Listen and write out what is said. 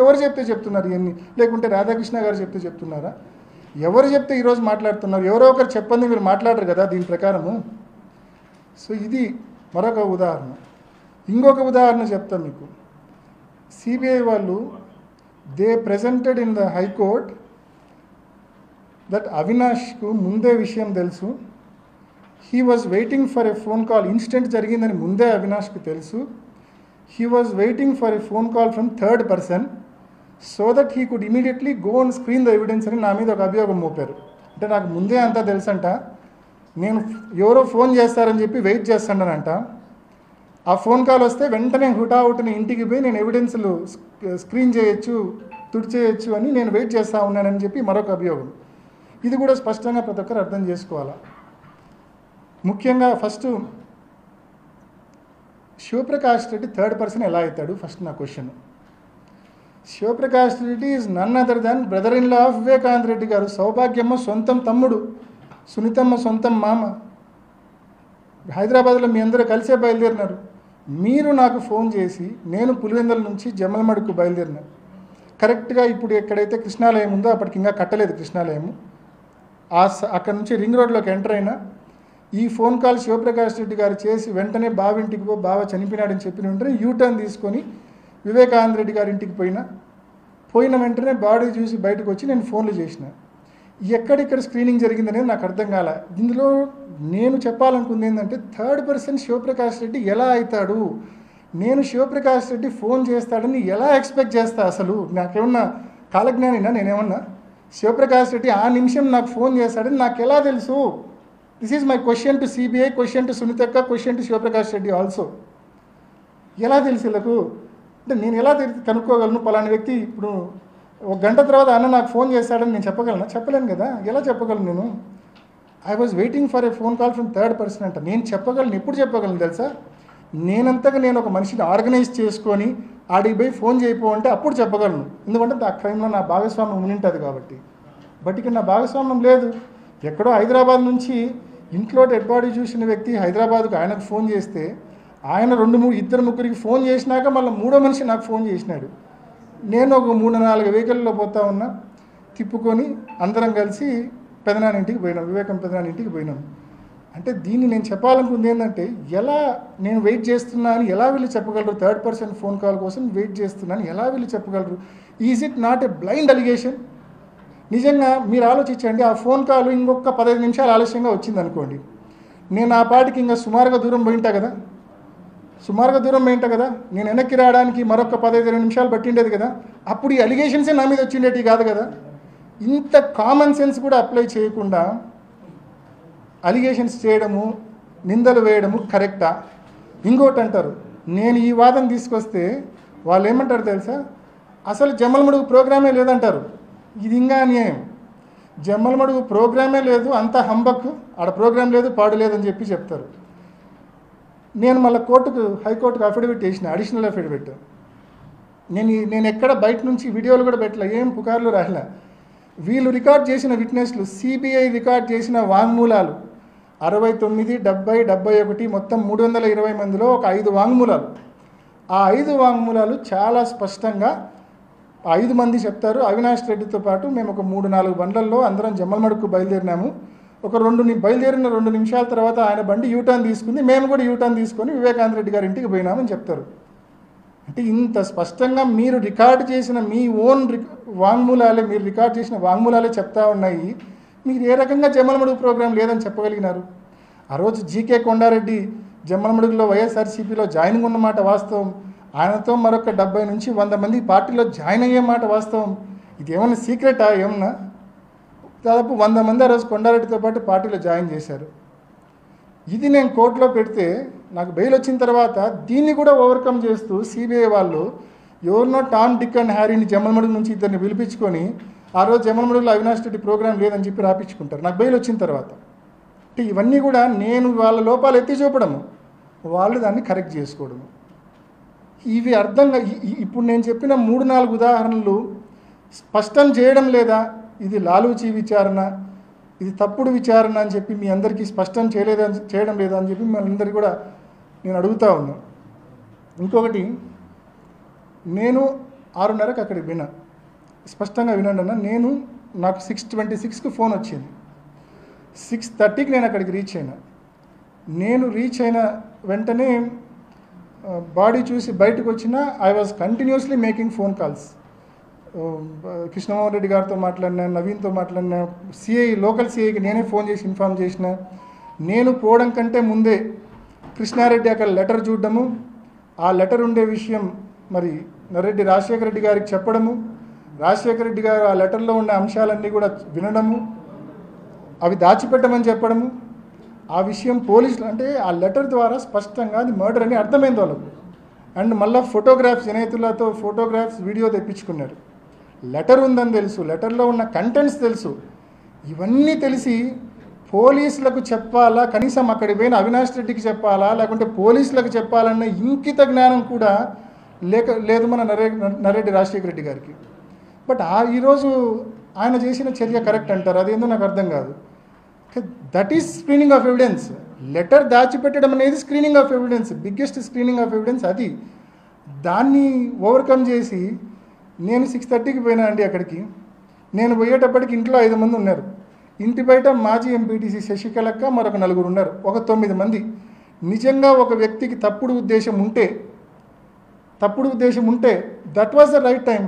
ఎవరు చెప్తే చెప్తున్నారు ఇవన్నీ? లేకుంటే రాధాకృష్ణ గారు చెప్తే చెప్తున్నారా? ఎవరు చెప్తే ఈరోజు మాట్లాడుతున్నారు? ఎవరో ఒకరు చెప్పండి, మీరు మాట్లాడరు కదా దీని ప్రకారము. సో ఇది మరొక ఉదాహరణ. ఇంకొక ఉదాహరణ చెప్తాను మీకు. సిబిఐ వాళ్ళు they presented in the high court that అవినాష్కు ముందే విషయం తెలుసు. He was waiting for a phone call. Incident జరిగిందని ముందే అవినాష్కి తెలుసు. He was waiting for a phone call from third person so that he could immediately go and screen the evidence అని నా మీద ఒక అభియోగం మోపారు. అంటే నాకు ముందే అంతా తెలుసంట, నేను ఎవరో ఫోన్ చేస్తారని చెప్పి వెయిట్ చేస్తానంట. ఆ ఫోన్ కాల్ వస్తే వెంటనే హుటాహుటిని ఇంటికి పోయి నేను ఎవిడెన్స్లు స్క్రీన్ చేయొచ్చు, తుడిచేయచ్చు అని నేను వెయిట్ చేస్తూ ఉన్నానని చెప్పి మరొక అభియోగం. ఇది కూడా స్పష్టంగా ప్రతి ఒక్కరు అర్థం చేసుకోవాలా. ముఖ్యంగా first Shivaprakash Reddy third person ఎలా అవుతాడు? ఫస్ట్ నా question. Shivaprakash Reddy is none other than brother in law of Vivekananda Reddy garu. Soubhagyamma సొంతం తమ్ముడు, సునీతమ్మ సొంతం మామ. హైదరాబాద్లో మీ అందరూ కలిసే బయలుదేరినారు. మీరు నాకు ఫోన్ చేసి నేను పులివెందుల నుంచి జమ్మలమడుకు బయలుదేరినా. కరెక్ట్గా ఇప్పుడు ఎక్కడైతే కృష్ణాలయం ఉందో అప్పటికి ఇంకా కట్టలేదు కృష్ణాలయము. అక్కడ నుంచి రింగ్ రోడ్లోకి ఎంటర్ అయినా ఈ ఫోన్ కాల్ శివప్రకాష్ రెడ్డి గారు చేసి వెంటనే బావింటికి బావ చనిపోయినాడని చెప్పిన వెంటనే యూటర్న్ తీసుకొని వివేకానంద రెడ్డి గారి ఇంటికి పోయిన వెంటనే బాడీ చూసి బయటకు వచ్చి నేను ఫోన్లు చేసిన. ఎక్కడిక్కడ స్క్రీనింగ్ జరిగిందనేది నాకు అర్థం కాలే. ఇందులో నేను చెప్పాలనుకుంది ఏంటంటే థర్డ్ పర్సన్ శివప్రకాష్ రెడ్డి ఎలా అవుతాడు? నేను శివప్రకాష్ రెడ్డి ఫోన్ చేస్తాడని ఎలా ఎక్స్పెక్ట్ చేస్తా? అసలు నాకేమన్నా కాలజ్ఞానినా? నేనేమన్నా శివప్రకాష్ రెడ్డి ఆ నిమిషం నాకు ఫోన్ చేస్తాడని నాకు ఎలా తెలుసు? This is my question to CBI, question to సునీతక్క, question to Shivaprakash Reddy also. ఎలా తెలుసు వీళ్ళకు? అంటే నేను ఎలా కనుక్కోగలను పలానా వ్యక్తి ఇప్పుడు ఒక గంట తర్వాత అన్న నాకు ఫోన్ చేస్తాడని నేను చెప్పగలను? చెప్పలేను కదా. ఎలా చెప్పగలను నేను? I was waiting for a phone call from third person అంట. నేను చెప్పగలను, ఎప్పుడు చెప్పగలను తెలుసా? నేనంతగా నేను ఒక మనిషిని ఆర్గనైజ్ చేసుకొని ఆడికి పోయి ఫోన్ చేయకపోతే అప్పుడు చెప్పగలను. ఎందుకంటే ఆ క్రైమ్లో నా భాగస్వామ్యం ఉంటుంది కాబట్టి. బట్ ఇక్కడ నా భాగస్వామ్యం లేదు. ఎక్కడో హైదరాబాద్ నుంచి ఇంట్లో డెడ్ బాడీ చూసిన వ్యక్తి హైదరాబాద్కు ఆయనకు ఫోన్ చేస్తే ఆయన ఇద్దరు ముగ్గురికి ఫోన్ చేసినాక మళ్ళీ మూడో మనిషి నాకు ఫోన్ చేసినాడు. నేను ఒక 3-4 వెహికల్లో పోతా ఉన్నా, తిప్పుకొని అందరం కలిసి పెదనాన్న ఇంటికి పోయినాం, వివేకం పెదనాన్న ఇంటికి పోయినాం. అంటే దీన్ని నేను చెప్పాలనుకుంది ఏంటంటే ఎలా నేను వెయిట్ చేస్తున్నా అని ఎలా వీళ్ళు చెప్పగలరు? థర్డ్ పర్సన్ ఫోన్ కాల్ కోసం వెయిట్ చేస్తున్నాను ఎలా వీళ్ళు చెప్పగలరు? Is it not a blind allegation? నిజంగా మీరు ఆలోచించండి. ఆ ఫోన్ కాల్ ఇంకొక 15 నిమిషాలు ఆలస్యంగా వచ్చింది అనుకోండి, నేను ఆ పాటికి ఇంకా సుమారుగా దూరం పోయింటా కదా. నేను వెనక్కి రావడానికి మరొక 15-20 నిమిషాలు పట్టిండేది కదా. అప్పుడు ఈ అలిగేషన్సే నా మీద వచ్చిండేటి కాదు కదా. ఇంత కామన్ సెన్స్ కూడా అప్లై చేయకుండా అలిగేషన్స్ చేయడము, నిందలు వేయడము కరెక్టా? ఇంకోటి అంటారు, నేను ఈ వాదన తీసుకొస్తే వాళ్ళు ఏమంటారు తెలుసా? అసలు జమ్మలమడుగు ప్రోగ్రామే లేదంటారు. ఇది ఇంకా అన్యాయం. జమ్మలమడుగు ప్రోగ్రామే లేదు, అంత హంబక్, ఆడ ప్రోగ్రాం లేదు, పాడు లేదని చెప్తారు. నేను మళ్ళీ హైకోర్టుకు అఫిడవిట్ చేసిన, అడిషనల్ అఫిడవిట్. నేను ఎక్కడ బయట నుంచి వీడియోలు కూడా పెట్టలే, ఏం పుకార్లు రాయలే. వీళ్ళు రికార్డ్ చేసిన విట్నెస్లు, సిబిఐ రికార్డ్ చేసిన వాంగ్మూలాలు 69, 70, 71 మొత్తం 320 మందిలో ఒక 5 వాంగ్మూలాలు. ఆ 5 వాంగ్మూలాలు చాలా స్పష్టంగా 5 మంది చెప్తారు. అవినాష్ రెడ్డితో పాటు మేము ఒక 3-4 బండ్లల్లో అందరం జమ్మలమడుకు బయలుదేరినాము. బయలుదేరిన 2 నిమిషాల తర్వాత ఆయన బండి యూటర్న్ తీసుకుంది, మేము కూడా యూటర్న్ తీసుకొని వివేకానంద రెడ్డి గారి ఇంటికి పోయినామని చెప్తారు. అంటే ఇంత స్పష్టంగా మీరు రికార్డు చేసిన మీ ఓన్ వాంగ్మూలాలే, మీరు రికార్డ్ చేసిన వాంగ్మూలాలే చెప్తా ఉన్నాయి. మీరు ఏ రకంగా జమ్మలమడుగు ప్రోగ్రాం లేదని చెప్పగలిగినారు? ఆ రోజు జీకే కొండారెడ్డి జమ్మలమడుగులో వైఎస్ఆర్సీపీలో జాయినింగ్ ఉన్నమాట వాస్తవం. ఆయనతో మరొక 70 నుంచి 100 మంది పార్టీలో జాయిన్ అయ్యే మాట వాస్తవం. ఇది ఏమన్నా సీక్రెటా? ఏమన్నా? దాదాపు 100 మంది ఆ రోజు కొండారెడ్డితో పాటు పార్టీలో జాయిన్ చేశారు. ఇది నేను కోర్టులో పెడితే నాకు బెయిల్ వచ్చిన తర్వాత దీన్ని కూడా ఓవర్కమ్ చేస్తూ సిబిఐ వాళ్ళు ఎవరినో టామ్, డిక్ అండ్ హ్యారీని జమ్మలమడుగు నుంచి ఇద్దరిని పిలిపించుకొని ఆ రోజు జమ్మలమడుగులో అవినాష్ రెడ్డి ప్రోగ్రాం లేదని చెప్పి రాపించుకుంటారు నాకు బెయిల్ వచ్చిన తర్వాత. అంటే ఇవన్నీ కూడా నేను వాళ్ళ లోపాలు ఎత్తి చూపడము, వాళ్ళు దాన్ని కరెక్ట్ చేసుకోవడము. ఇవి అర్థంగా ఇప్పుడు నేను చెప్పిన 3-4 ఉదాహరణలు స్పష్టం చేయడం లేదా? ఇది లాలూచి విచారణ, ఇది తప్పుడు విచారణ అని చెప్పి మీ అందరికీ స్పష్టం చేయడం లేదా అని చెప్పి మీ అందరికీ కూడా నేను అడుగుతూ ఉన్నాను. ఇంకొకటి, నేను 6:30కి అక్కడికి పోయినా. స్పష్టంగా వినండి అన్న, నాకు 6:26కి ఫోన్ వచ్చింది. 6:30కి నేను అక్కడికి రీచ్ అయినా. నేను రీచ్ అయిన వెంటనే బాడీ చూసి బయటకు వచ్చిన I was continuously making phone calls. Krishnamohan Reddy గారితో మాట్లాడినా, నవీన్తో మాట్లాడినా, లోకల్ సిఐకి నేనే ఫోన్ చేసి ఇన్ఫార్మ్ చేసిన. నేను పోవడం కంటే ముందే కృష్ణారెడ్డి అక్కడ లెటర్ చూడడము, ఆ లెటర్ ఉండే విషయం మరి నరెడ్డి రాజశేఖర రెడ్డి గారికి చెప్పడము, రాజశేఖర రెడ్డి గారు ఆ లెటర్లో ఉన్న అంశాలన్నీ కూడా వినడము, అవి దాచిపెట్టమని చెప్పడము, ఆ విషయం పోలీసులు అంటే ఆ లెటర్ ద్వారా స్పష్టంగా అది మర్డర్ అని అర్థమైంది వాళ్ళకు. అండ్ మళ్ళీ ఫోటోగ్రాఫ్స్ వినేతులతో ఫోటోగ్రాఫ్స్ వీడియో తెప్పించుకున్నారు. లెటర్ ఉందని తెలుసు, లెటర్లో ఉన్న కంటెంట్స్ తెలుసు. ఇవన్నీ తెలిసి పోలీసులకు చెప్పాలా, కనీసం అక్కడికి పోయిన అవినాష్ రెడ్డికి చెప్పాలా, లేకుంటే పోలీసులకు చెప్పాలన్న ఇంకిత జ్ఞానం కూడా లేదు మన నరెడ్డి రాజశేఖర రెడ్డి గారికి. బట్ ఈరోజు ఆయన చేసిన చర్య కరెక్ట్ అంటారు, అదేందో నాకు అర్థం కాదు. That is screening of evidence. Letter దాచిపెట్టడం అనేది screening of evidence, biggest screening of evidence అది. దాన్ని ఓవర్కమ్ చేసి నేను 6:30కి పోయినా అండి అక్కడికి. నేను పోయేటప్పటికి ఇంట్లో 5 మంది ఉన్నారు. ఇంటి బయట మాజీ ఎంపీటీసీ శశికళక్క మరొక 4 ఉన్నారు, ఒక 9 మంది. నిజంగా ఒక వ్యక్తికి తప్పుడు ఉద్దేశం ఉంటే that was the right time.